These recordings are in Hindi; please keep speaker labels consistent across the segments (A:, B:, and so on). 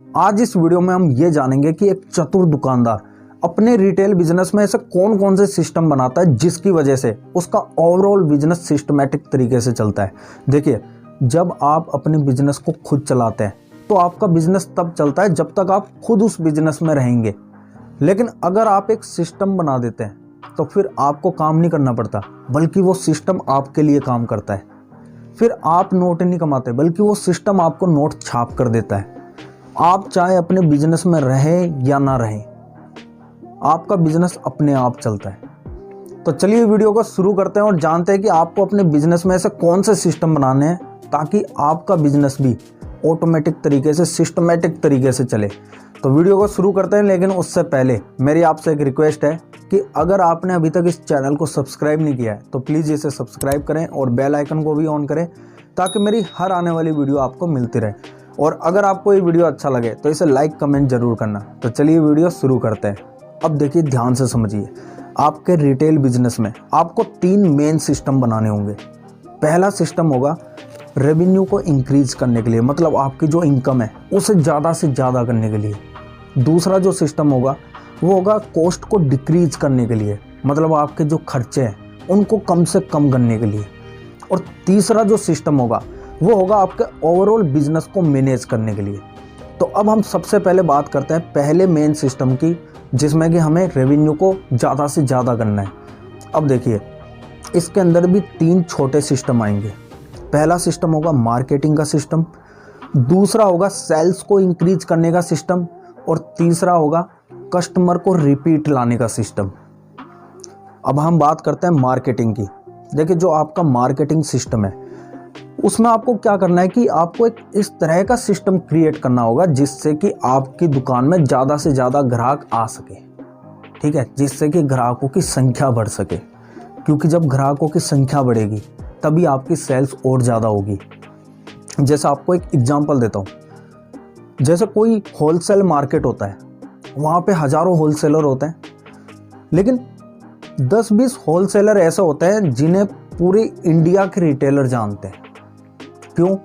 A: आज इस वीडियो में हम ये जानेंगे कि एक चतुर दुकानदार अपने रिटेल बिजनेस में ऐसे कौन कौन से सिस्टम बनाता है जिसकी वजह से उसका ओवरऑल बिजनेस सिस्टमैटिक तरीके से चलता है। देखिए, जब आप अपने बिजनेस को खुद चलाते हैं तो आपका बिजनेस तब चलता है जब तक आप खुद उस बिजनेस में रहेंगे। लेकिन अगर आप एक सिस्टम बना देते हैं तो फिर आपको काम नहीं करना पड़ता, बल्कि वो सिस्टम आपके लिए काम करता है। फिर आप नोट नहीं कमाते, बल्कि वो सिस्टम आपको नोट छाप कर देता है। आप चाहे अपने बिजनेस में रहें या ना रहें, आपका बिजनेस अपने आप चलता है। तो चलिए वीडियो को शुरू करते हैं और जानते हैं कि आपको अपने बिजनेस में ऐसे कौन से सिस्टम बनाने हैं ताकि आपका बिजनेस भी ऑटोमेटिक तरीके से, सिस्टमेटिक तरीके से चले। तो वीडियो को शुरू करते हैं, लेकिन उससे पहले मेरी आपसे एक रिक्वेस्ट है कि अगर आपने अभी तक इस चैनल को सब्सक्राइब नहीं किया है तो प्लीज़ इसे सब्सक्राइब करें और बेल आइकन को भी ऑन करें ताकि मेरी हर आने वाली वीडियो आपको मिलती रहे। और अगर आपको ये वीडियो अच्छा लगे तो इसे लाइक कमेंट जरूर करना। तो चलिए वीडियो शुरू करते हैं। अब देखिए, ध्यान से समझिए, आपके रिटेल बिजनेस में आपको 3 मेन सिस्टम बनाने होंगे। पहला सिस्टम होगा रेवेन्यू को इंक्रीज करने के लिए, मतलब आपकी जो इनकम है उसे ज़्यादा से ज़्यादा करने के लिए। दूसरा जो सिस्टम होगा वो होगा कॉस्ट को डिक्रीज करने के लिए, मतलब आपके जो खर्चे हैं उनको कम से कम करने के लिए। और तीसरा जो सिस्टम होगा वो होगा आपके ओवरऑल बिजनेस को मैनेज करने के लिए। तो अब हम सबसे पहले बात करते हैं पहले मेन सिस्टम की, जिसमें कि हमें रेवेन्यू को ज़्यादा से ज़्यादा करना है। अब देखिए, इसके अंदर भी 3 छोटे सिस्टम आएंगे। पहला सिस्टम होगा मार्केटिंग का सिस्टम, दूसरा होगा सेल्स को इंक्रीज करने का सिस्टम, और तीसरा होगा कस्टमर को रिपीट लाने का सिस्टम। अब हम बात करते हैं मार्केटिंग की। देखिए, जो आपका मार्केटिंग सिस्टम है उसमें आपको क्या करना है कि आपको एक इस तरह का सिस्टम क्रिएट करना होगा जिससे कि आपकी दुकान में ज़्यादा से ज़्यादा ग्राहक आ सके, ठीक है, जिससे कि ग्राहकों की संख्या बढ़ सके। क्योंकि जब ग्राहकों की संख्या बढ़ेगी तभी आपकी सेल्स और ज़्यादा होगी। जैसे आपको एक एग्जांपल देता हूँ, जैसे कोई होलसेल मार्केट होता है, वहाँ पे हज़ारों होलसेलर होते हैं, लेकिन 10-20 होलसेलर ऐसे होते हैं जिन्हें पूरे इंडिया के रिटेलर जानते हैं। क्यों?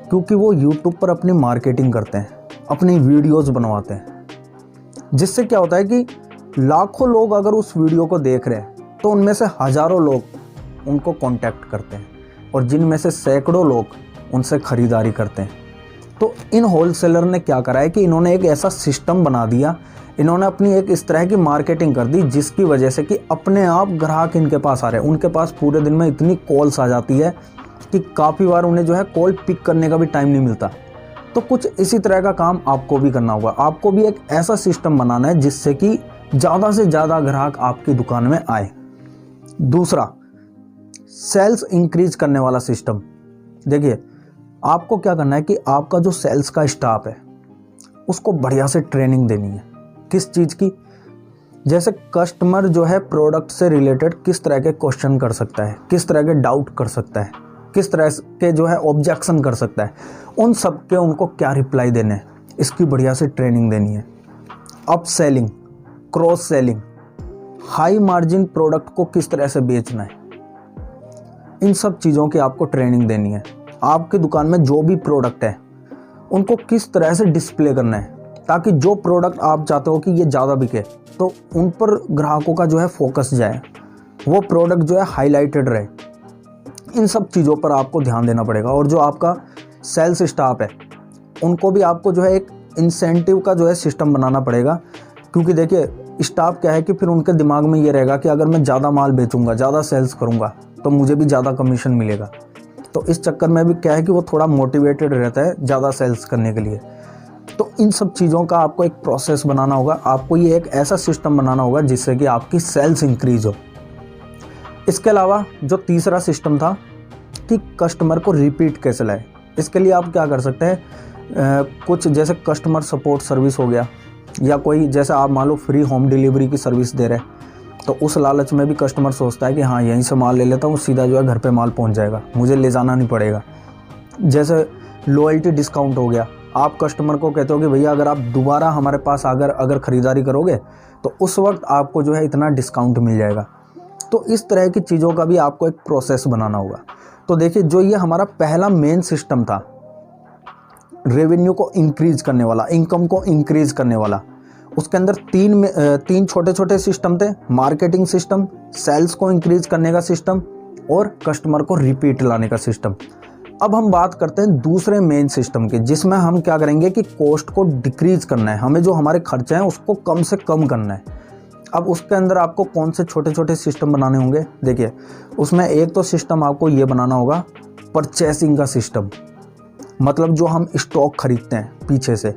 A: क्योंकि वो यूट्यूब पर अपनी मार्केटिंग करते हैं, अपनी वीडियोस बनवाते हैं, जिससे क्या होता है कि लाखों लोग अगर उस वीडियो को देख रहे हैं तो उनमें से हज़ारों लोग उनको कांटेक्ट करते हैं और जिनमें से सैकड़ों लोग उनसे ख़रीदारी करते हैं। तो इन होलसेलर ने क्या करा है कि इन्होंने एक ऐसा सिस्टम बना दिया, इन्होंने अपनी एक इस तरह की मार्केटिंग कर दी जिसकी वजह से कि अपने आप ग्राहक इनके पास आ रहे हैं। उनके पास पूरे दिन में इतनी कॉल्स आ जाती है कि काफ़ी बार उन्हें जो है कॉल पिक करने का भी टाइम नहीं मिलता। तो कुछ इसी तरह का काम आपको भी करना होगा। आपको भी एक ऐसा सिस्टम बनाना है जिससे कि ज़्यादा से ज़्यादा ग्राहक आपकी दुकान में आए। दूसरा, सेल्स इंक्रीज करने वाला सिस्टम। देखिए, आपको क्या करना है कि आपका जो सेल्स का स्टाफ है उसको बढ़िया से ट्रेनिंग देनी है। किस चीज़ की? जैसे कस्टमर जो है प्रोडक्ट से रिलेटेड किस तरह के क्वेश्चन कर सकता है, किस तरह के डाउट कर सकता है, किस तरह के जो है ऑब्जेक्शन कर सकता है, उन सब के उनको क्या रिप्लाई देने हैं, इसकी बढ़िया से ट्रेनिंग देनी है। Up selling, cross selling, high margin product को किस तरह से बेचना है, इन सब चीज़ों की आपको ट्रेनिंग देनी है। आपकी दुकान में जो भी प्रोडक्ट है उनको किस तरह से डिस्प्ले करना है ताकि जो प्रोडक्ट आप चाहते हो कि ये ज़्यादा बिके तो उन पर ग्राहकों का जो है फोकस जाए, वो प्रोडक्ट जो है हाईलाइटेड रहे। इन सब चीज़ों पर आपको ध्यान देना पड़ेगा। और जो आपका सेल्स स्टाफ है उनको भी आपको जो है एक इंसेंटिव का जो है सिस्टम बनाना पड़ेगा। क्योंकि देखिए, स्टाफ क्या है कि फिर उनके दिमाग में ये रहेगा कि अगर मैं ज़्यादा माल बेचूंगा, ज़्यादा सेल्स करूंगा तो मुझे भी ज़्यादा कमीशन मिलेगा। तो इस चक्कर में भी क्या है कि वो थोड़ा मोटिवेटेड रहता है ज़्यादा सेल्स करने के लिए। तो इन सब चीज़ों का आपको एक प्रोसेस बनाना होगा। आपको ये एक ऐसा सिस्टम बनाना होगा जिससे कि आपकी सेल्स इंक्रीज हो। इसके अलावा जो तीसरा सिस्टम था कि कस्टमर को रिपीट कैसे लाए, इसके लिए आप क्या कर सकते हैं, कुछ जैसे कस्टमर सपोर्ट सर्विस हो गया, या कोई जैसे आप मान लो फ्री होम डिलीवरी की सर्विस दे रहे हैं तो उस लालच में भी कस्टमर सोचता है कि हाँ, यहीं से माल ले लेता हूँ, सीधा जो है घर पे माल पहुँच जाएगा, मुझे ले जाना नहीं पड़ेगा। जैसे लॉयल्टी डिस्काउंट हो गया, आप कस्टमर को कहते हो कि भैया अगर आप दोबारा हमारे पास अगर ख़रीदारी करोगे तो उस वक्त आपको जो है इतना डिस्काउंट मिल जाएगा। तो इस तरह की चीज़ों का भी आपको एक प्रोसेस बनाना होगा। तो देखिए, जो ये हमारा पहला मेन सिस्टम था रेवेन्यू को इंक्रीज करने वाला, इनकम को इंक्रीज करने वाला। उसके अंदर तीन छोटे छोटे सिस्टम थे, मार्केटिंग सिस्टम, सेल्स को इंक्रीज करने का सिस्टम और कस्टमर को रिपीट लाने का सिस्टम। अब हम बात करते हैं दूसरे मेन सिस्टम की, जिसमें हम क्या करेंगे कि कॉस्ट को डिक्रीज करना है, हमें जो हमारे खर्चे हैं उसको कम से कम करना है। अब उसके अंदर आपको कौन से छोटे छोटे सिस्टम बनाने होंगे? देखिए, उसमें एक तो सिस्टम आपको ये बनाना होगा परचेसिंग का सिस्टम, मतलब जो हम स्टॉक खरीदते हैं पीछे से।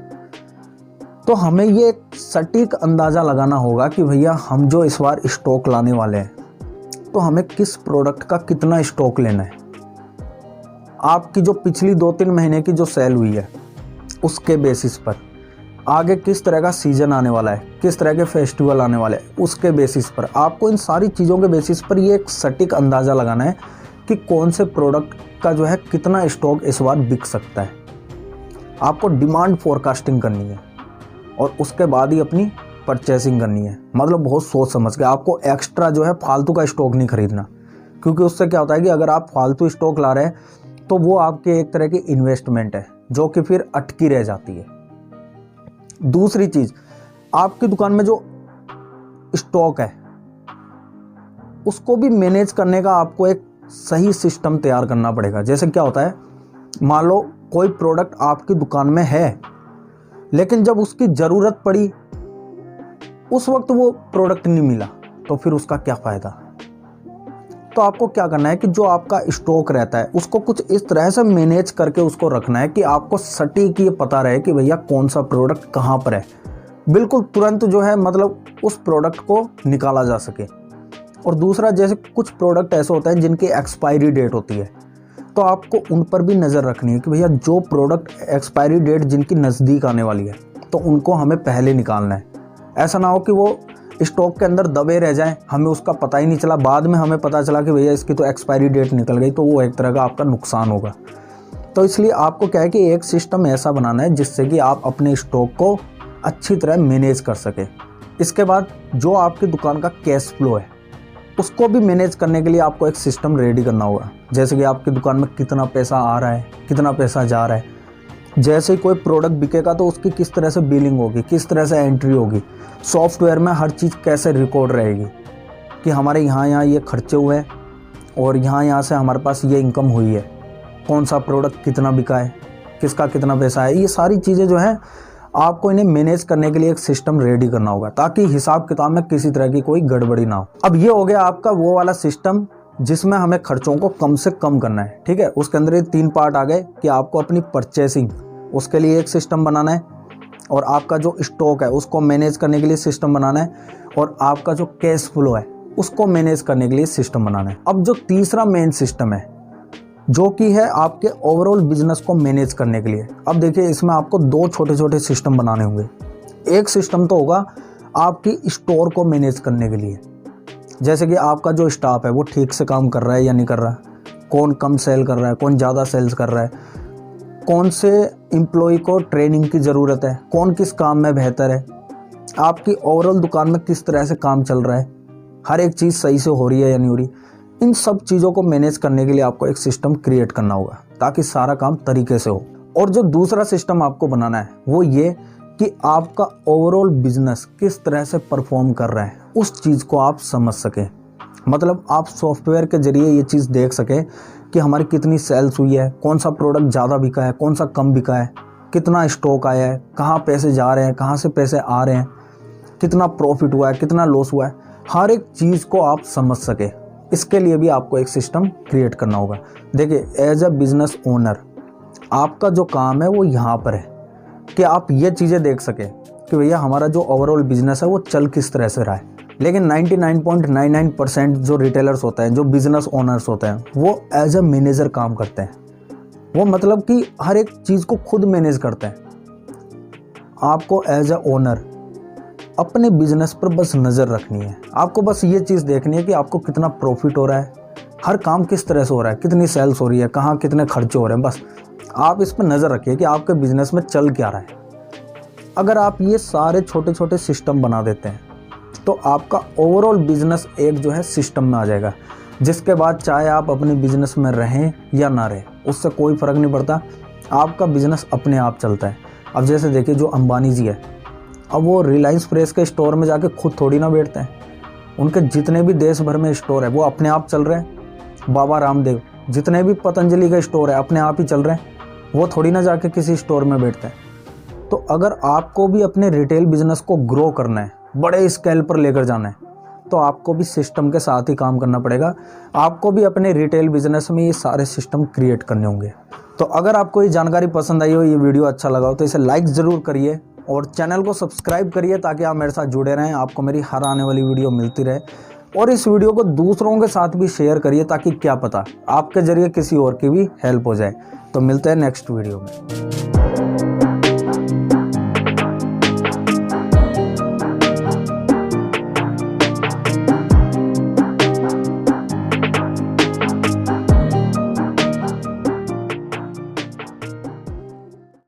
A: तो हमें ये एक सटीक अंदाज़ा लगाना होगा कि भैया हम जो इस बार स्टॉक लाने वाले हैं तो हमें किस प्रोडक्ट का कितना स्टॉक लेना है। आपकी जो पिछली 2-3 महीने की जो सेल हुई है उसके बेसिस पर, आगे किस तरह का सीज़न आने वाला है, किस तरह के फेस्टिवल आने वाले हैं, उसके बेसिस पर आपको इन सारी चीज़ों के बेसिस पर ये एक सटीक अंदाज़ा लगाना है कि कौन से प्रोडक्ट का जो है कितना स्टॉक इस बार बिक सकता है। आपको डिमांड फोरकास्टिंग करनी है और उसके बाद ही अपनी परचेसिंग करनी है। मतलब बहुत सोच समझ के, आपको एक्स्ट्रा जो है फालतू का स्टॉक नहीं खरीदना, क्योंकि उससे क्या होता है कि अगर आप फालतू स्टॉक ला रहे हैं तो वो आपके एक तरह की इन्वेस्टमेंट है जो कि फिर अटकी रह जाती है। दूसरी चीज़, आपकी दुकान में जो स्टॉक है उसको भी मैनेज करने का आपको एक सही सिस्टम तैयार करना पड़ेगा। जैसे क्या होता है, मान लो कोई प्रोडक्ट आपकी दुकान में है लेकिन जब उसकी ज़रूरत पड़ी उस वक्त वो प्रोडक्ट नहीं मिला, तो फिर उसका क्या फ़ायदा। तो आपको क्या करना है कि जो आपका स्टॉक रहता है उसको कुछ इस तरह से मैनेज करके उसको रखना है कि आपको सटीक ये पता रहे कि भैया कौन सा प्रोडक्ट कहाँ पर है, बिल्कुल तुरंत जो है मतलब उस प्रोडक्ट को निकाला जा सके। और दूसरा, जैसे कुछ प्रोडक्ट ऐसे होते हैं जिनकी एक्सपायरी डेट होती है, तो आपको उन पर भी नज़र रखनी है कि भैया जो प्रोडक्ट एक्सपायरी डेट जिनकी नज़दीक आने वाली है तो उनको हमें पहले निकालना है। ऐसा ना हो कि वो स्टॉक के अंदर दबे रह जाएं, हमें उसका पता ही नहीं चला, बाद में हमें पता चला कि भैया इसकी तो एक्सपायरी डेट निकल गई, तो वो एक तरह का आपका नुकसान होगा। तो इसलिए आपको क्या है कि एक सिस्टम ऐसा बनाना है जिससे कि आप अपने स्टॉक को अच्छी तरह मैनेज कर सकें। इसके बाद जो आपकी दुकान का कैश फ्लो है उसको भी मैनेज करने के लिए आपको एक सिस्टम रेडी करना होगा। जैसे कि आपकी दुकान में कितना पैसा आ रहा है, कितना पैसा जा रहा है। जैसे ही कोई प्रोडक्ट बिकेगा तो उसकी किस तरह से बिलिंग होगी, किस तरह से एंट्री होगी, सॉफ्टवेयर में हर चीज़ कैसे रिकॉर्ड रहेगी कि हमारे यहाँ ये खर्चे हुए हैं और यहाँ से हमारे पास ये इनकम हुई है, कौन सा प्रोडक्ट कितना बिका है, किसका कितना पैसा है। ये सारी चीज़ें जो है आपको इन्हें मैनेज करने के लिए एक सिस्टम रेडी करना होगा ताकि हिसाब किताब में किसी तरह की कोई गड़बड़ी ना हो। अब ये हो गया आपका वो वाला सिस्टम जिसमें हमें खर्चों को कम से कम करना है, ठीक है। उसके अंदर ये 3 पार्ट आ गए कि आपको अपनी परचेसिंग, उसके लिए एक सिस्टम बनाना है, और आपका जो स्टॉक है उसको मैनेज करने के लिए सिस्टम बनाना है, और आपका जो कैश फ्लो है उसको मैनेज करने के लिए सिस्टम बनाना है। अब जो तीसरा मेन सिस्टम है जो कि है आपके ओवरऑल बिजनेस को मैनेज करने के लिए, अब देखिए इसमें आपको 2 छोटे छोटे सिस्टम बनाने होंगे। एक सिस्टम तो होगा आपकी स्टोर को मैनेज करने के लिए, जैसे कि आपका जो स्टाफ है वो ठीक से काम कर रहा है या नहीं कर रहा, कौन कम सेल कर रहा है, कौन ज़्यादा सेल्स कर रहा है, कौन से एम्प्लॉय को ट्रेनिंग की ज़रूरत है, कौन किस काम में बेहतर है, आपकी ओवरऑल दुकान में किस तरह से काम चल रहा है, हर एक चीज़ सही से हो रही है या नहीं हो रही। इन सब चीज़ों को मैनेज करने के लिए आपको एक सिस्टम क्रिएट करना होगा ताकि सारा काम तरीके से हो। और जो दूसरा सिस्टम आपको बनाना है वो ये कि आपका ओवरऑल बिजनेस किस तरह से परफॉर्म कर रहा है उस चीज़ को आप समझ सकें। मतलब आप सॉफ्टवेयर के जरिए ये चीज़ देख सकें कि हमारी कितनी सेल्स हुई है, कौन सा प्रोडक्ट ज़्यादा बिका है, कौन सा कम बिका है, कितना स्टॉक आया है, कहाँ पैसे जा रहे हैं, कहाँ से पैसे आ रहे हैं, कितना प्रॉफिट हुआ है, कितना लॉस हुआ है, हर एक चीज़ को आप समझ सकें। इसके लिए भी आपको एक सिस्टम क्रिएट करना होगा। देखिए, एज अ बिजनेस ओनर आपका जो काम है वो यहाँ पर है कि आप ये चीज़ें देख सकें कि भैया हमारा जो ओवरऑल बिजनेस है वो चल किस तरह से रहा है। लेकिन 99.99% जो रिटेलर्स होते हैं, जो बिजनेस ओनर्स होते हैं, वो एज अ मैनेजर काम करते हैं। वो मतलब कि हर एक चीज़ को खुद मैनेज करते हैं। आपको एज अ ओनर अपने बिजनेस पर बस नज़र रखनी है। आपको बस ये चीज़ देखनी है कि आपको कितना प्रॉफिट हो रहा है, हर काम किस तरह से हो रहा है, कितनी सेल्स हो रही है, कहाँ कितने खर्चे हो रहे हैं। बस आप इस पर नज़र रखिए कि आपके बिजनेस में चल क्या रहा है। अगर आप ये सारे छोटे छोटे सिस्टम बना देते हैं तो आपका ओवरऑल बिजनेस एक जो है सिस्टम में आ जाएगा, जिसके बाद चाहे आप अपने बिजनेस में रहें या ना रहें उससे कोई फ़र्क नहीं पड़ता। आपका बिजनेस अपने आप चलता है। अब जैसे देखिए जो अंबानी जी है, अब वो रिलायंस फ्रेश के स्टोर में जाके खुद थोड़ी ना बैठते हैं। उनके जितने भी देश भर में स्टोर है वो अपने आप चल रहे हैं। बाबा रामदेव, जितने भी पतंजलि का स्टोर है अपने आप ही चल रहे हैं, वो थोड़ी ना जाके किसी स्टोर में बैठते हैं। तो अगर आपको भी अपने रिटेल बिजनेस को ग्रो करना है, बड़े स्केल पर लेकर जाना है, तो आपको भी सिस्टम के साथ ही काम करना पड़ेगा। आपको भी अपने रिटेल बिजनेस में ये सारे सिस्टम क्रिएट करने होंगे। तो अगर आपको ये जानकारी पसंद आई हो, ये वीडियो अच्छा लगा हो, तो इसे लाइक ज़रूर करिए और चैनल को सब्सक्राइब करिए ताकि आप मेरे साथ जुड़े रहें, आपको मेरी हर आने वाली वीडियो मिलती रहे। और इस वीडियो को दूसरों के साथ भी शेयर करिए ताकि क्या पता आपके ज़रिए किसी और की भी हेल्प हो जाए। तो मिलते हैं नेक्स्ट वीडियो में।